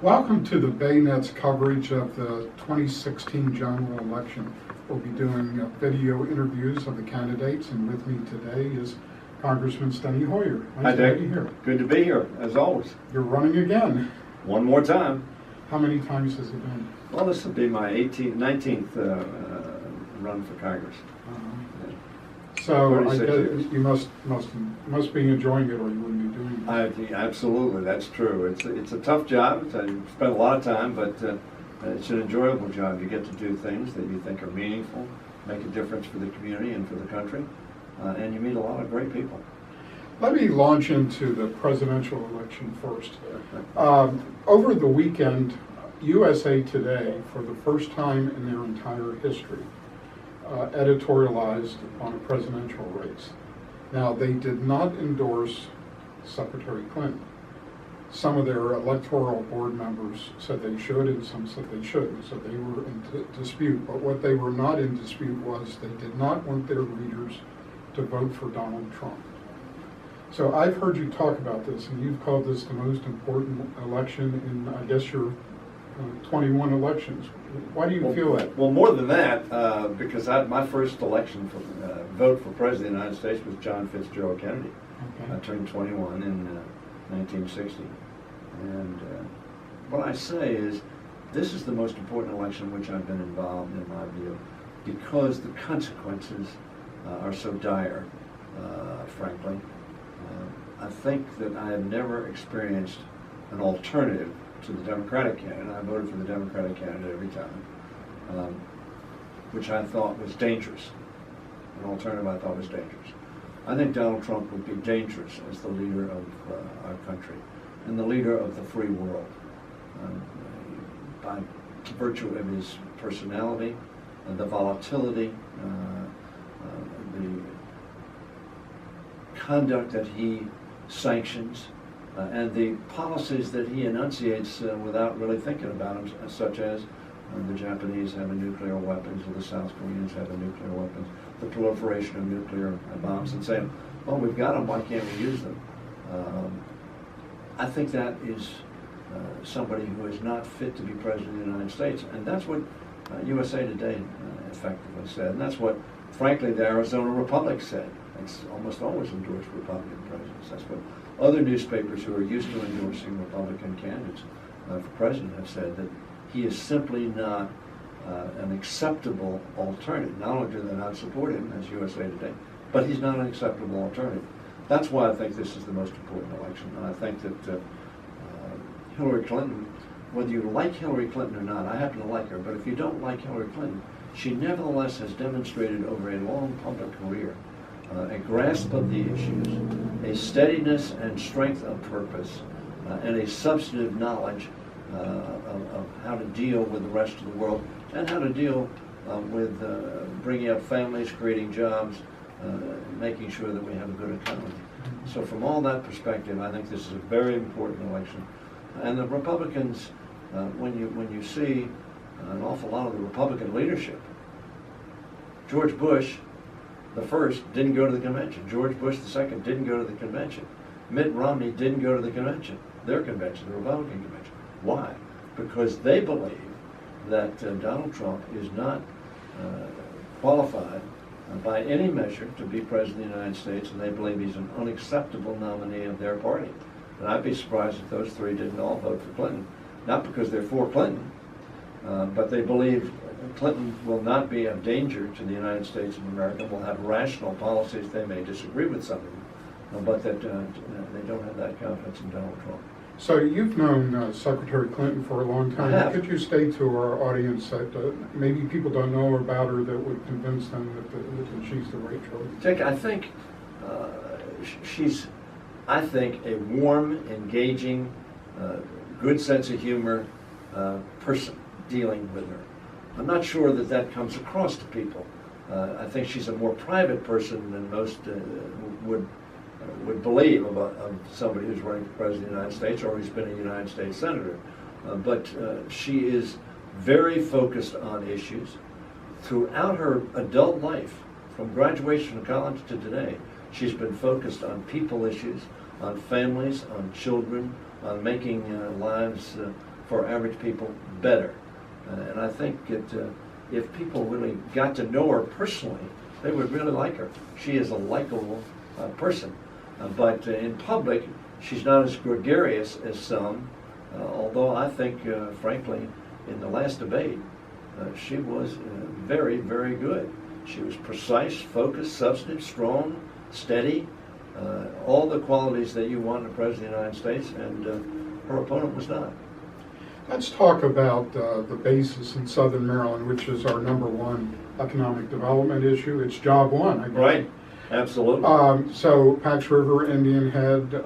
Welcome to the Baynet's coverage of the 2016 general election. We'll be doing video interviews of the candidates, and with me today is Congressman Steny Hoyer. Nice to have you here. Good to be here, as always. You're running again. One more time. How many times has it been? Well, this will be my 19th run for Congress. So I guess you must be enjoying it, or you wouldn't be doing it. Absolutely, that's true. It's a tough job. I spend a lot of time, but it's an enjoyable job. You get to do things that you think are meaningful, make a difference for the community and for the country, and you meet a lot of great people. Let me launch into the presidential election first. Over the weekend, USA Today, for the first time in their entire history, editorialized on a presidential race. Now, they did not endorse Secretary Clinton. Some of their electoral board members said they should, and some said they shouldn't, so they were in dispute. But what they were not in dispute was they did not want their readers to vote for Donald Trump. So I've heard you talk about this, and you've called this the most important election in, I guess, your 21 elections. Why do you feel that? Well, more than that, because my first election for vote for President of the United States was John Fitzgerald Kennedy. Okay. I turned 21 in 1960. And what I say is, this is the most important election in which I've been involved, in my view, because the consequences are so dire, frankly. I think that I have never experienced an alternative to the Democratic candidate. I voted for the Democratic candidate every time, which I thought was dangerous. An alternative I thought was dangerous. I think Donald Trump would be dangerous as the leader of our country and the leader of the free world, by virtue of his personality, the volatility, the conduct that he sanctions, and the policies that he enunciates without really thinking about them, such as the Japanese having nuclear weapons, or the South Koreans having nuclear weapons, the proliferation of nuclear bombs, and saying, well, we've got them, why can't we use them? I think that is somebody who is not fit to be President of the United States, and that's what USA Today effectively said, and that's what, frankly, the Arizona Republic said. It's almost always endorsed Republican presidents. That's what other newspapers who are used to endorsing Republican candidates for president have said, that he is simply not an acceptable alternative. Not only do they not support him, as USA Today, but he's not an acceptable alternative. That's why I think this is the most important election. And I think that Hillary Clinton, whether you like Hillary Clinton or not, I happen to like her, but if you don't like Hillary Clinton, she nevertheless has demonstrated over a long public career a grasp of the issues, a steadiness and strength of purpose, and a substantive knowledge of how to deal with the rest of the world, and how to deal with bringing up families, creating jobs, making sure that we have a good economy. So from all that perspective, I think this is a very important election. And the Republicans, when you see an awful lot of the Republican leadership, George Bush the first didn't go to the convention. George Bush the second didn't go to the convention. Mitt Romney didn't go to the convention, their convention, the Republican convention. Why? Because they believe that Donald Trump is not qualified by any measure to be President of the United States, and they believe he's an unacceptable nominee of their party. And I'd be surprised if those three didn't all vote for Clinton. Not because they're for Clinton, but they believe Clinton will not be a danger to the United States of America, will have rational policies. They may disagree with some of them, but that they don't have that confidence in Donald Trump. So you've known Secretary Clinton for a long time. I have. Could you state to our audience that maybe people don't know about her that would convince them that she's the right choice? Dick, I think she's, a warm, engaging, good sense of humor person dealing with her. I'm not sure that comes across to people. I think she's a more private person than most would believe of somebody who's running for president of the United States or who's been a United States senator. But she is very focused on issues. Throughout her adult life, from graduation from college to today, she's been focused on people issues, on families, on children, on making lives for average people better. And I think that if people really got to know her personally, they would really like her. She is a likable person. But in public, she's not as gregarious as some, although I think, frankly, in the last debate, she was very, very good. She was precise, focused, substantive, strong, steady, all the qualities that you want in a President of the United States, and her opponent was not. Let's talk about the bases in Southern Maryland, which is our #1 economic development issue. It's job one, I guess. Right, absolutely. So Pax River, Indian Head,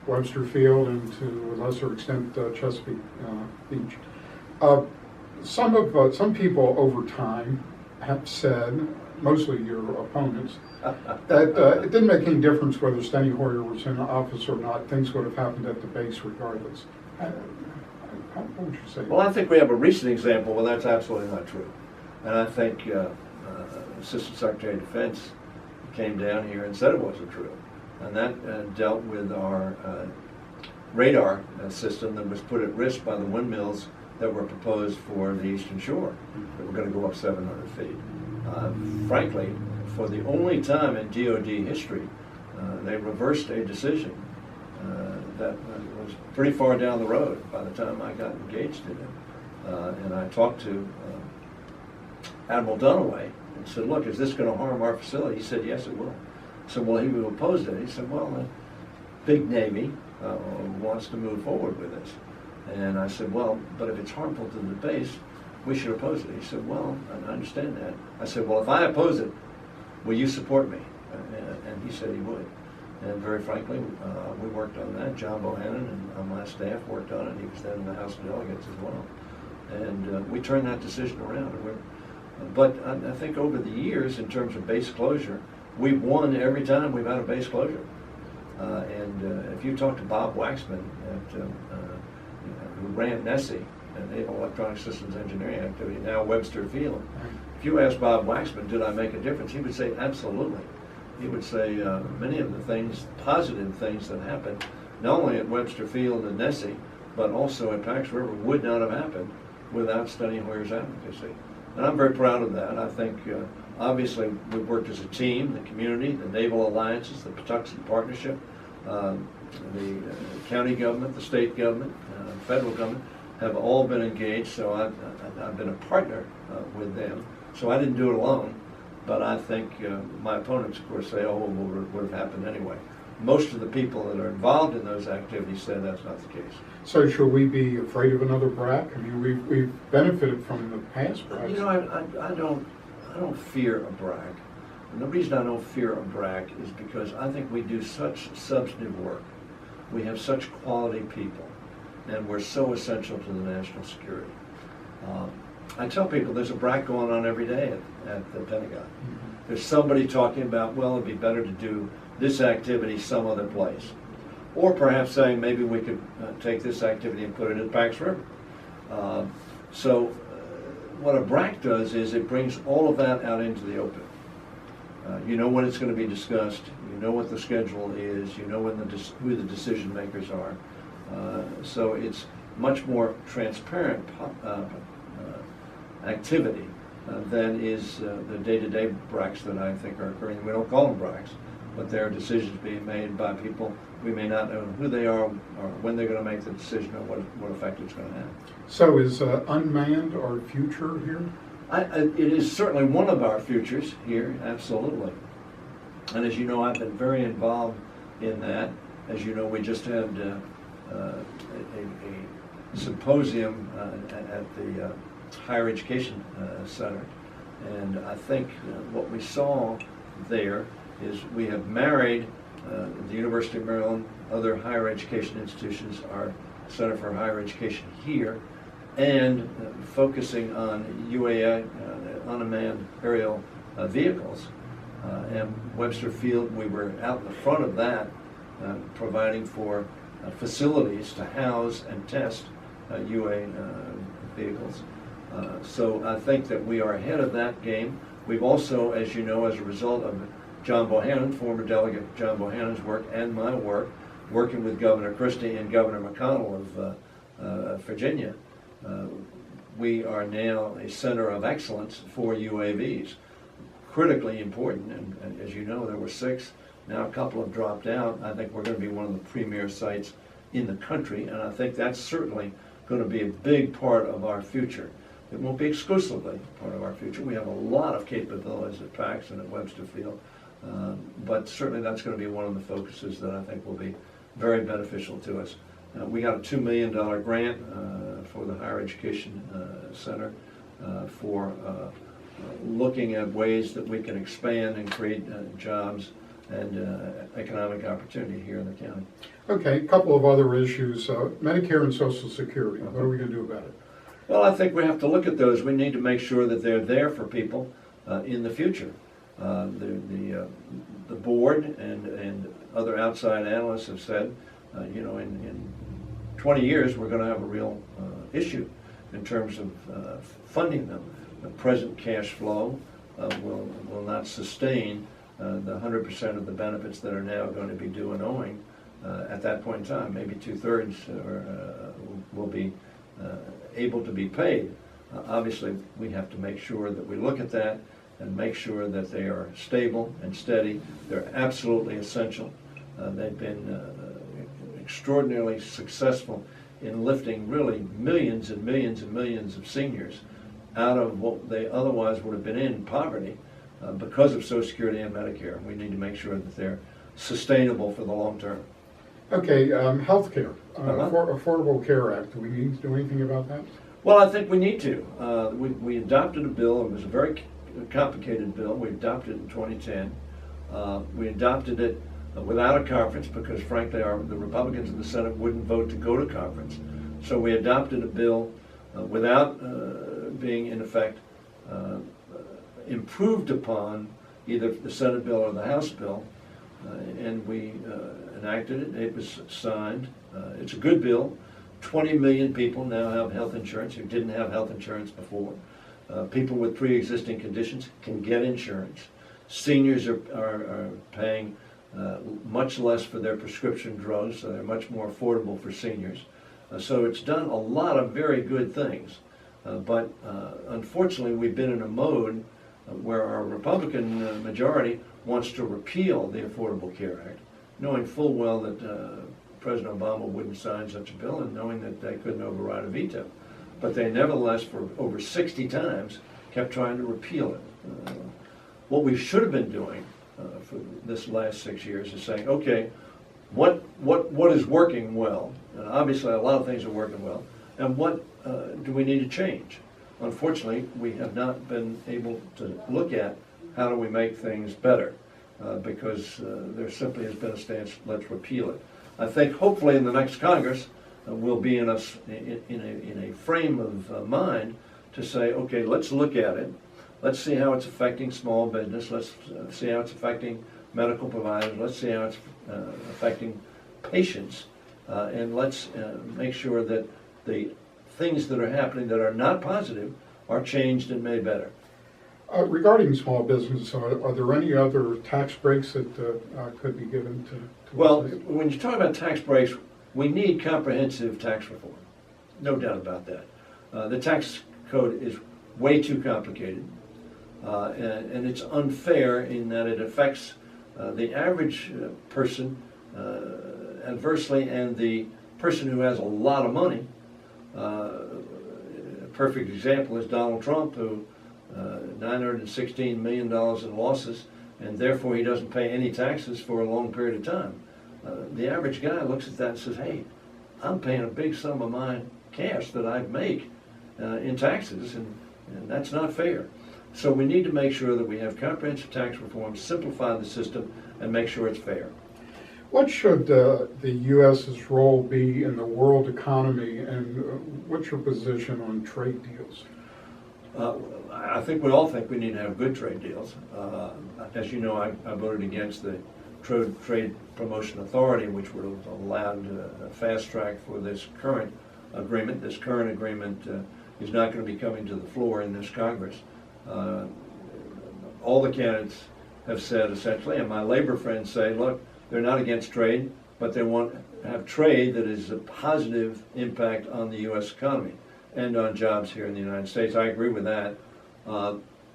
Webster Field, and to a lesser extent Chesapeake Beach. Some people over time have said, mostly your opponents, that it didn't make any difference whether Steny Hoyer was in office or not. Things would have happened at the base regardless. What would you say? Well, I think we have a recent example where that's absolutely not true. And I think Assistant Secretary of Defense came down here and said it wasn't true. And that dealt with our radar system that was put at risk by the windmills that were proposed for the Eastern Shore, that were going to go up 700 feet. Frankly, for the only time in DoD history, they reversed a decision that was pretty far down the road by the time I got engaged in it. And I talked to Admiral Dunaway and said, look, is this going to harm our facility? He said, yes, it will. I said, well, he opposed it. He said, well, the big Navy wants to move forward with this. And I said, well, but if it's harmful to the base, we should oppose it. He said, well, I understand that. I said, well, if I oppose it, will you support me? And he said he would. And very frankly, we worked on that. John Bohannon and on my staff worked on it. He was then in the House of Delegates as well. And we turned that decision around. But I think over the years, in terms of base closure, we've won every time we've had a base closure. And if you talk to Bob Waxman, who ran NESE, Naval Electronic Systems Engineering Activity, now Webster Field, if you ask Bob Waxman, did I make a difference? He would say, absolutely. He would say many of the things, positive things that happened, not only at Webster Field and NESE, but also at Pax River, would not have happened without Steny Hoyer's advocacy. And I'm very proud of that. I think, obviously, we've worked as a team, the community, the naval alliances, the Patuxent Partnership, the county government, the state government, federal government, have all been engaged, so I've been a partner with them. So I didn't do it alone, but I think my opponents, of course, say, oh, well, it would have happened anyway. Most of the people that are involved in those activities say that's not the case. So should we be afraid of another BRAC? I mean, we've benefited from the past BRACs. You know, I don't fear a BRAC. And the reason I don't fear a BRAC is because I think we do such substantive work. We have such quality people, and we're so essential to the national security. I tell people there's a BRAC going on every day at the Pentagon. Mm-hmm. There's somebody talking about, well, it'd be better to do this activity some other place. Or perhaps saying maybe we could take this activity and put it at Pax River. So what a BRAC does is it brings all of that out into the open. You know when it's going to be discussed, you know what the schedule is, you know when who the decision makers are. So it's much more transparent activity than is the day-to-day BRACs that I think are occurring. We don't call them BRACs, but there are decisions being made by people. We may not know who they are or when they're going to make the decision or what effect it's going to have. So is unmanned our future here? It is certainly one of our futures here, absolutely. And as you know, I've been very involved in that. As you know, we just had a symposium at the Higher Education Center. And I think what we saw there is we have married the University of Maryland, other higher education institutions, our Center for Higher Education here, and focusing on UAI, unmanned aerial vehicles. And Webster Field, we were out in the front of that, providing for facilities to house and test UA vehicles. So I think that we are ahead of that game. We've also, as you know, as a result of John Bohannon, former Delegate John Bohannon's work and my work, working with Governor Christie and Governor McConnell Virginia, we are now a center of excellence for UAVs. Critically important, and as you know, there were 6, now a couple have dropped out. I think we're going to be one of the premier sites in the country, and I think that's certainly going to be a big part of our future. It won't be exclusively part of our future. We have a lot of capabilities at PAX and at Webster Field, but certainly that's going to be one of the focuses that I think will be very beneficial to us. We got a $2 million grant for the Higher Education Center for looking at ways that we can expand and create jobs and economic opportunity here in the county. Okay, a couple of other issues. Medicare and Social Security. What are we going to do about it? Well, I think we have to look at those. We need to make sure that they're there for people in the future. The board and other outside analysts have said, in 20 years we're going to have a real issue in terms of funding them. The present cash flow will not sustain the 100% of the benefits that are now going to be due and owing at that point in time. Maybe 2/3 will be able to be paid. Obviously, we have to make sure that we look at that and make sure that they are stable and steady. They're absolutely essential. They've been extraordinarily successful in lifting really millions and millions and millions of seniors out of what they otherwise would have been in poverty because of Social Security and Medicare. We need to make sure that they're sustainable for the long term. Okay, health care, Affordable Care Act. Do we need to do anything about that? Well, I think we need to. We adopted a bill. It was a very complicated bill. We adopted it in 2010. We adopted it without a conference because, frankly, the Republicans in the Senate wouldn't vote to go to conference. So we adopted a bill without being, in effect, improved upon either the Senate bill or the House bill. And we enacted it. It was signed. It's a good bill. 20 million people now have health insurance who didn't have health insurance before. People with pre-existing conditions can get insurance. Seniors are paying much less for their prescription drugs, so they're much more affordable for seniors. So it's done a lot of very good things. But unfortunately, we've been in a mode where our Republican majority wants to repeal the Affordable Care Act, knowing full well that President Obama wouldn't sign such a bill and knowing that they couldn't override a veto. But they nevertheless, for over 60 times, kept trying to repeal it. What we should have been doing for this last 6 years is saying, okay, what is working well? And obviously a lot of things are working well. And what do we need to change? Unfortunately, we have not been able to look at how do we make things better because there simply has been a stance, let's repeal it. I think hopefully in the next Congress we'll be in a frame of mind to say, okay, let's look at it. Let's see how it's affecting small business. Let's see how it's affecting medical providers. Let's see how it's affecting patients. And let's make sure that the things that are happening that are not positive are changed and made better. Regarding small business, are there any other tax breaks that could be given to Well, when you talk about tax breaks, we need comprehensive tax reform. No doubt about that. The tax code is way too complicated, and it's unfair in that it affects the average person adversely and the person who has a lot of money. A perfect example is Donald Trump, who $916 million in losses, and therefore he doesn't pay any taxes for a long period of time. The average guy looks at that and says, hey, I'm paying a big sum of my cash that I make in taxes, and that's not fair. So we need to make sure that we have comprehensive tax reform, simplify the system, and make sure it's fair. What should the U.S.'s role be in the world economy, and what's your position on trade deals? I think we all think we need to have good trade deals. As you know, I voted against the Trade Promotion Authority, which would have allowed a fast track for this current agreement. This current agreement is not going to be coming to the floor in this Congress. All the candidates have said essentially, and my labor friends say, look, they're not against trade, but they want have trade that is a positive impact on the U.S. economy and on jobs here in the United States. I agree with that.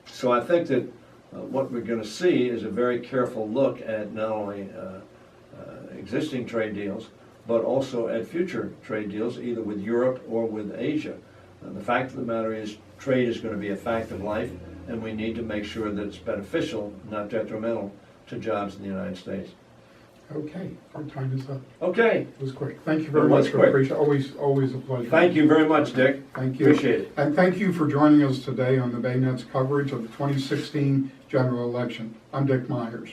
So I think that what we're going to see is a very careful look at not only existing trade deals, but also at future trade deals, either with Europe or with Asia. The fact of the matter is, trade is going to be a fact of life, and we need to make sure that it's beneficial, not detrimental, to jobs in the United States. Okay, our time is up. Okay. It was quick. Thank you very It was much. quick. Appreciate, always a pleasure. Thank you very much, Dick. Thank you. Appreciate it. And thank you for joining us today on the Baynet's coverage of the 2016 general election. I'm Dick Myers.